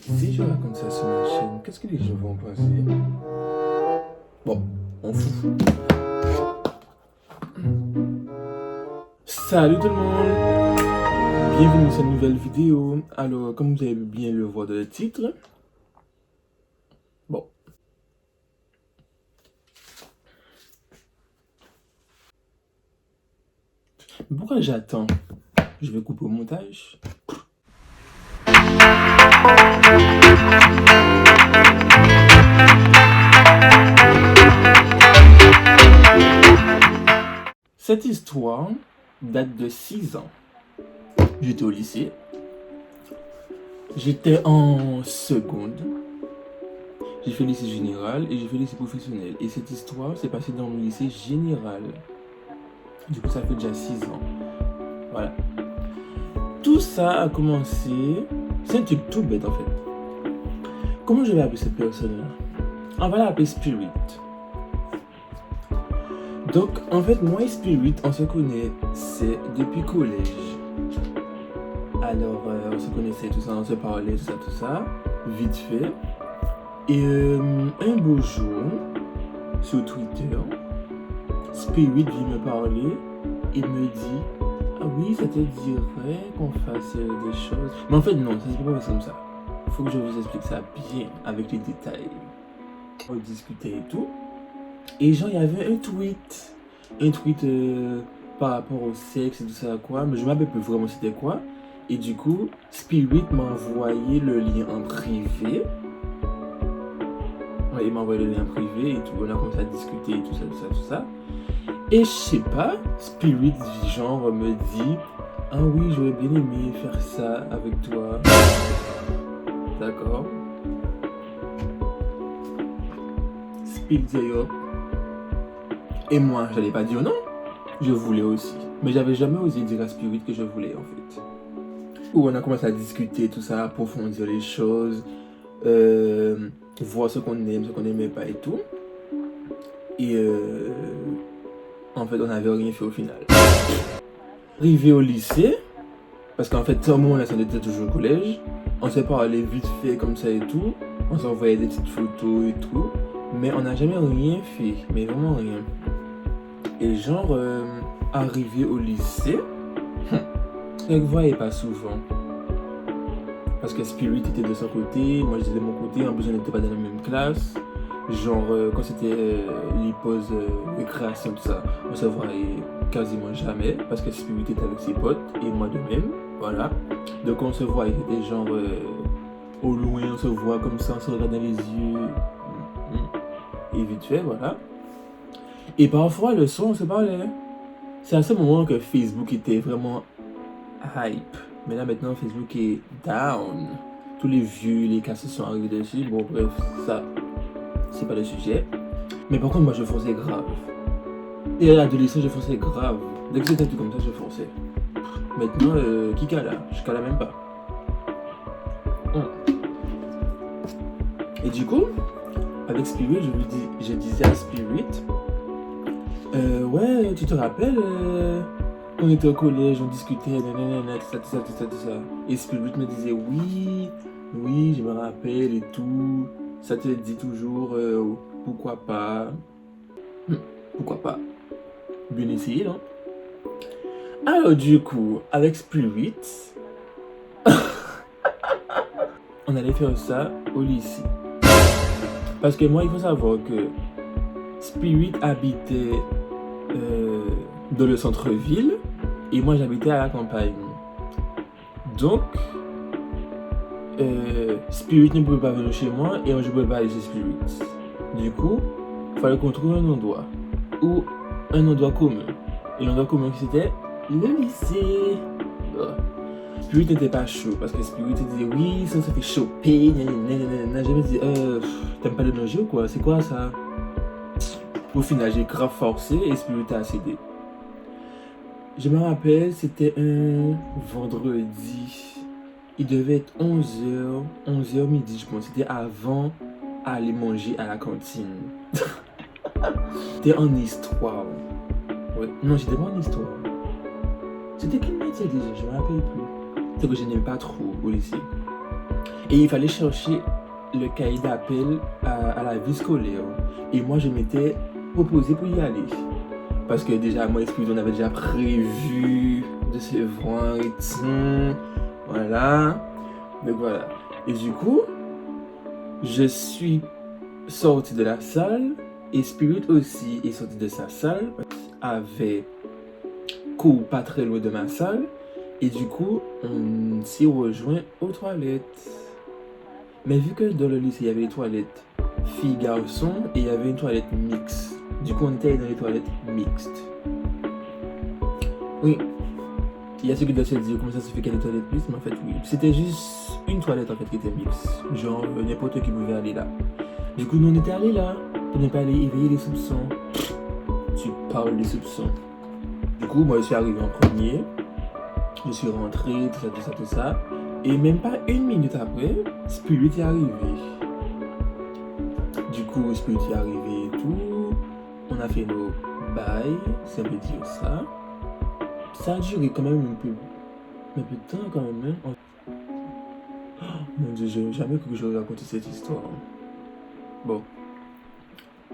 Si je raconte ça sur ma chaîne, qu'est-ce que les gens vont penser? Bon, on fout. Salut tout le monde! Bienvenue dans cette nouvelle vidéo. Alors, comme vous avez bien le voir dans le titre, bon. Pourquoi j'attends? Je vais couper au montage. Cette histoire date de 6 ans. J'étais au lycée. J'étais en seconde. J'ai fait le lycée général et j'ai fait le lycée professionnel. Et cette histoire s'est passée dans le lycée général. Du coup, ça fait déjà 6 ans. Voilà. Tout ça a commencé... C'est un truc tout bête en fait. Comment je vais appeler cette personne-là? On va l'appeler Spirit. Donc, en fait, moi et Spirit, on se connaît, c'est depuis collège. Alors, on se connaissait, tout ça, on se parlait, tout ça, vite fait. Et un beau jour, sur Twitter, Spirit vient me parler et me dit « Ah oui, ça te dirait qu'on fasse des choses ?» Mais en fait, non, ça ne se peut pas passer comme ça. Il faut que je vous explique ça bien, avec les détails. On discutait et tout. Et genre, il y avait un tweet par rapport au sexe et tout ça, quoi, mais je ne me rappelle plus vraiment c'était quoi. Et du coup, Spirit m'a envoyé le lien en privé. Ouais, il m'a envoyé le lien en privé et tout, on a commencé à discuter et tout ça. Et je sais pas, Spirit, genre, me dit « Ah oui, j'aurais bien aimé faire ça avec toi. » D'accord. Spirit dit yo. Et moi, j'allais pas dire non. Je voulais aussi. Mais j'avais jamais osé dire à Spirit que je voulais, en fait. Où on a commencé à discuter, tout ça, approfondir les choses, voir ce qu'on aime, ce qu'on n'aimait pas et tout. Et en fait, on n'avait rien fait au final. Arrivé au lycée, parce qu'en fait, tout le monde, on était toujours au collège. On s'est parlé vite fait comme ça et tout. On s'envoyait des petites photos et tout. Mais on n'a jamais rien fait, mais vraiment rien. Et genre, arrivé au lycée, je ne voyais pas souvent. Parce que Spirit était de son côté, moi j'étais de mon côté, en plus on n'était pas dans la même classe. Genre, quand c'était les pauses récréation, tout ça, on se voyait quasiment jamais. Parce que Spirit était avec ses potes, et moi de même, voilà. Donc on se voyait, c'était genre, au loin, on se voit comme ça, on se regarde dans les yeux. Et vite fait, voilà. Et parfois, le soir, on se parlait. C'est à ce moment que Facebook était vraiment hype. Mais là, maintenant, Facebook est down. Tous les vieux, les casses sont arrivés dessus. Bon, bref, ça, c'est pas le sujet. Mais par contre, moi, je forçais grave. Et à l'adolescence, je forçais grave. Dès que c'était un truc comme ça, je forçais. Maintenant, qui cala? Je cala même pas. Et du coup, avec Spirit, je disais à Spirit, ouais, tu te rappelles, on était au collège, on discutait, nanana, tout ça. Et Spirit me disait, oui, je me rappelle et tout. Ça te dit toujours, pourquoi pas. Pourquoi pas. Bien essayé, non? Alors du coup, avec Spirit, on allait faire ça au lycée. Parce que moi, il faut savoir que Spirit habitait dans le centre-ville et moi j'habitais à la campagne. Donc, Spirit ne pouvait pas venir chez moi et moi je ne pouvais pas aller chez Spirit. Du coup, il fallait qu'on trouve un endroit commun. Et l'endroit commun c'était le lycée. Spirit n'était pas chaud parce que Spirit disait oui, ça fait choper, nanana. J'avais dit t'aimes pas le danger ou quoi? C'est quoi ça? Au final, j'ai grave forcé et Spirit a cédé. Je me rappelle, c'était un vendredi. Il devait être 11h midi, je pense. C'était avant aller manger à la cantine. C'était en histoire. Ouais. Non, j'étais pas en histoire. C'était quelle matière déjà? Je me rappelle plus. C'est que je n'aimais pas trop au lycée. Et il fallait chercher le cahier d'appel à la vie scolaire. Et moi, je m'étais proposé pour y aller. Parce que déjà, moi et Spirit, on avait déjà prévu de se voir et tout. Voilà. Donc voilà. Et du coup, je suis sorti de la salle. Et Spirit aussi est sorti de sa salle. Avait cours pas très loin de ma salle. Et du coup, on s'y rejoint aux toilettes. Mais vu que dans le lycée, il y avait les toilettes filles-garçons et il y avait une toilette mixte. Du coup, on était dans les toilettes mixtes. Oui, il y a ceux qui doivent se dire comment ça se fait qu'il y a des toilettes mixtes, mais en fait, oui. C'était juste une toilette en fait qui était mixte. Genre, n'importe qui pouvait aller là. Du coup, nous, on était allés là pour ne pas aller éveiller les soupçons. Tu parles des soupçons. Du coup, moi, je suis arrivé en premier. Je suis rentré, tout ça. Et même pas une minute après, Spirit est arrivé. Du coup, Spirit est arrivé et tout. On a fait nos bails, ça veut dire ça. Ça a duré quand même un peu de temps quand même. Hein. Oh, mon Dieu, j'ai jamais cru que j'aurais raconté cette histoire. Bon,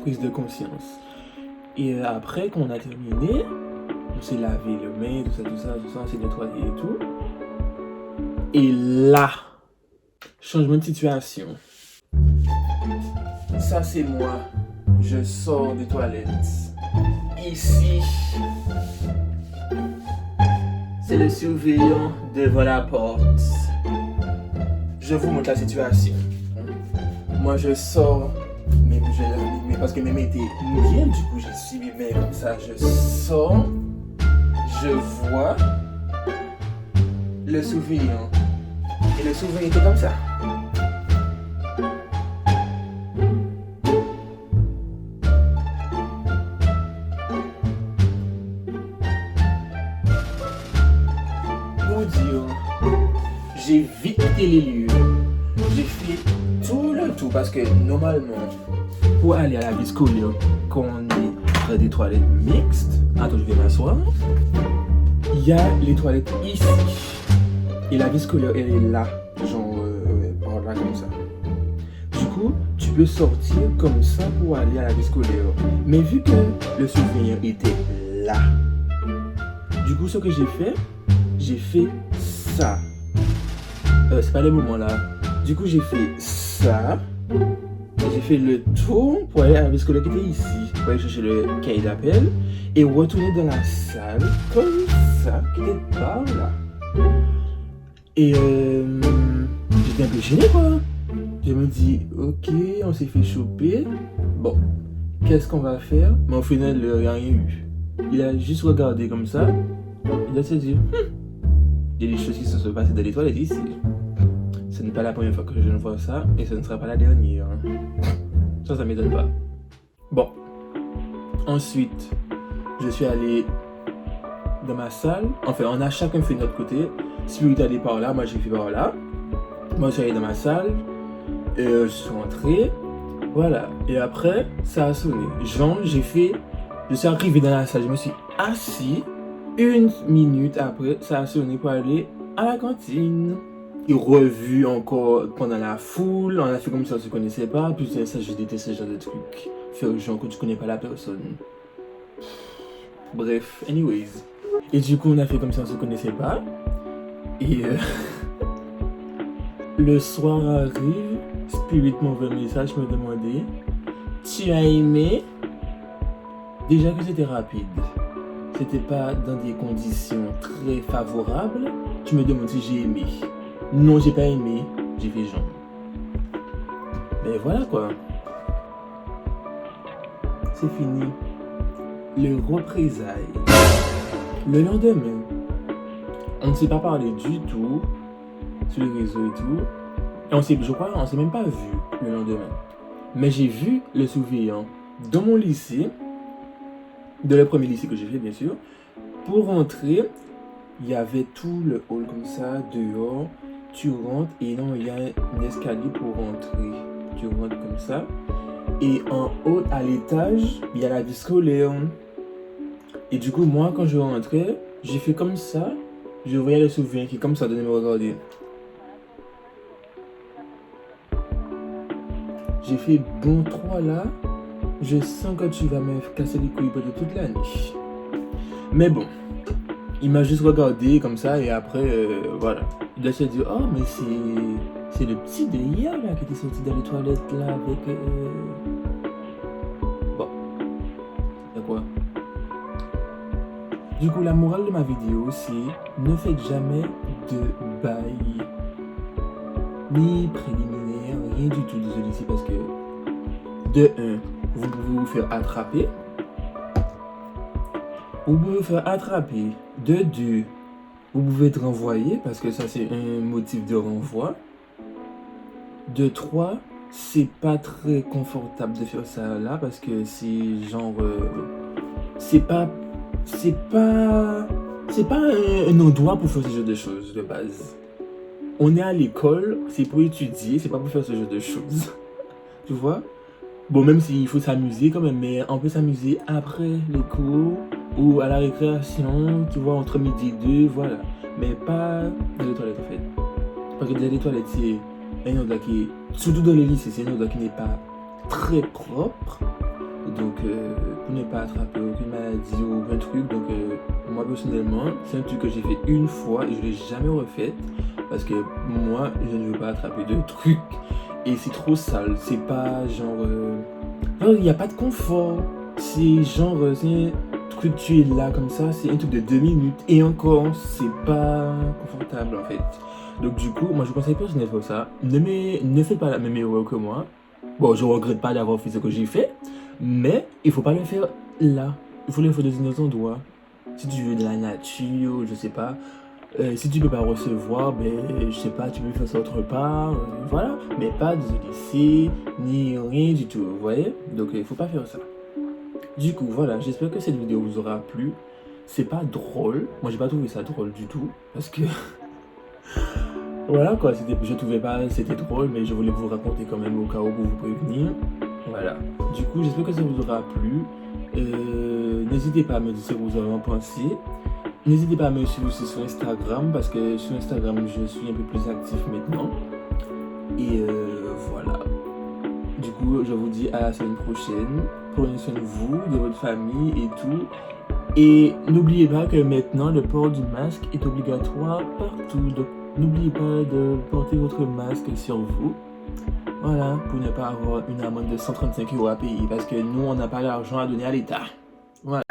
prise de conscience. Et après qu'on a terminé, on s'est lavé les mains, tout ça, on s'est nettoyé et tout. Et là, changement de situation. Ça c'est moi, je sors des toilettes. Ici, c'est le surveillant devant la porte. Je vous montre la situation. Moi je sors, mais parce que mes mains étaient mouillées, du coup j'ai suivi mes mains comme ça. Je sors, je vois le surveillant. Et le surveillant était comme ça. Pour dire, j'ai vite quitté les lieux. J'ai fait tout le tour parce que normalement, pour aller à la vie scolaire, quand on est dans des toilettes mixtes, attends, je vais m'asseoir. Il y a les toilettes ici. Et la vie scolaire, elle est là. Genre, par là, comme ça. Du coup, tu peux sortir comme ça pour aller à la vie scolaire. Mais vu que le surveillant était là, du coup, ce que j'ai fait ça. C'est pas le moment là. Du coup, j'ai fait ça. J'ai fait le tour pour aller à la vie scolaire qui était ici. Pour aller chercher le cahier d'appel. Et retourner dans la salle comme ça, qui était par là. Et j'étais un peu gêné quoi. Je me dis, ok, on s'est fait choper. Bon, qu'est-ce qu'on va faire? Mais au final, il n'a rien eu. Il a juste regardé comme ça. Il a se dit, il y a des choses qui se sont passées dans les toilettes ici. Ce n'est pas la première fois que je ne vois ça. Et ce ne sera pas la dernière. Ça ne m'étonne pas. Bon. Ensuite, je suis allé dans ma salle. Enfin, on a chacun fait de notre côté. Spirit est allé par là, moi j'ai fait par là. Moi je suis allé dans ma salle. Je suis rentré. Voilà. Et après, ça a sonné. Je suis arrivé dans la salle. Je me suis assis. 1 minute après, ça a sonné pour aller à la cantine. Et revu encore pendant la foule. On a fait comme si on ne se connaissait pas. Puis ça, je déteste ce genre de truc. Faire genre que tu connais pas la personne. Bref, anyways. Et du coup, on a fait comme si on ne se connaissait pas. Et le soir arrive, Spirit m'envoie un message, me demandait, tu as aimé? Déjà que c'était rapide. C'était pas dans des conditions très favorables. Tu me demandes si j'ai aimé. Non, j'ai pas aimé. J'ai fait genre. Mais voilà quoi. C'est fini. Le représailles. Le lendemain, on ne s'est pas parlé du tout sur les réseaux et tout. Et je crois, on s'est même pas vu le lendemain. Mais j'ai vu le surveillant dans mon lycée, de le premier lycée que j'ai fait bien sûr. Pour rentrer, il y avait tout le hall comme ça, dehors. Tu rentres et non, il y a un escalier pour rentrer. Tu rentres comme ça. Et en haut, à l'étage, il y a la vie scolaire. Et du coup, moi, quand je rentrais, j'ai fait comme ça. Je voyais le surveillant qui, comme ça, donnait me regarder. j'ai fait bon 3 là. Je sens que tu vas me casser les couilles pendant toute la nuit. Mais bon, il m'a juste regardé comme ça et après, voilà. Il a se dit, oh, mais c'est le petit de hier là qui était sorti dans les toilettes là avec. Bon, c'est quoi? Du coup, la morale de ma vidéo, c'est ne faites jamais de bail ni préliminaire, rien du tout, désolé ici parce que de 1, vous pouvez vous faire attraper. Vous pouvez vous faire attraper. De 2, vous pouvez être renvoyé parce que ça c'est un motif de renvoi. De 3, c'est pas très confortable de faire ça là parce que c'est genre c'est pas un endroit pour faire ce genre de choses de base. On est à l'école, c'est pour étudier, c'est pas pour faire ce genre de choses. Tu vois? Bon, même s'il faut s'amuser quand même, mais on peut s'amuser après les cours ou à la récréation, tu vois, entre midi et 2, voilà. Mais pas dans les toilettes en fait. Parce que dans les toilettes, c'est un endroit qui est, surtout dans les lycées, c'est un endroit qui n'est pas très propre. Donc, pour ne pas attraper aucune maladie ou un truc, donc moi personnellement, c'est un truc que j'ai fait une fois et je ne l'ai jamais refait. Parce que moi, je ne veux pas attraper de trucs. Et c'est trop sale, c'est pas genre. Il n'y a pas de confort. C'est genre, c'est un truc, tu es là comme ça, c'est un truc de 2 minutes. Et encore, c'est pas confortable en fait. Donc, du coup, moi je conseille personnellement pour ça. Ne faites pas la même erreur que moi. Bon, je regrette pas d'avoir fait ce que j'ai fait. Mais il faut pas le faire là. Il faut le faire dans un autre endroit. Si tu veux de la nature, je sais pas. Si tu peux pas recevoir, ben je sais pas, tu peux faire ça autre part, voilà, mais pas de lycée, ni rien du tout, vous voyez? Donc il faut pas faire ça. Du coup, voilà, j'espère que cette vidéo vous aura plu. C'est pas drôle, moi j'ai pas trouvé ça drôle du tout, parce que voilà quoi, je trouvais pas c'était drôle, mais je voulais vous raconter quand même au cas où pour vous prévenir. Voilà. Du coup, j'espère que ça vous aura plu. N'hésitez pas à me dire ce que vous en pensez. N'hésitez pas à me suivre aussi sur Instagram parce que sur Instagram je suis un peu plus actif maintenant. Et voilà. Du coup, je vous dis à la semaine prochaine. Prenez soin de vous, de votre famille et tout. Et n'oubliez pas que maintenant le port du masque est obligatoire partout. Donc n'oubliez pas de porter votre masque sur vous. Voilà, pour ne pas avoir une amende de 135 € à payer parce que nous on n'a pas l'argent à donner à l'État. Voilà.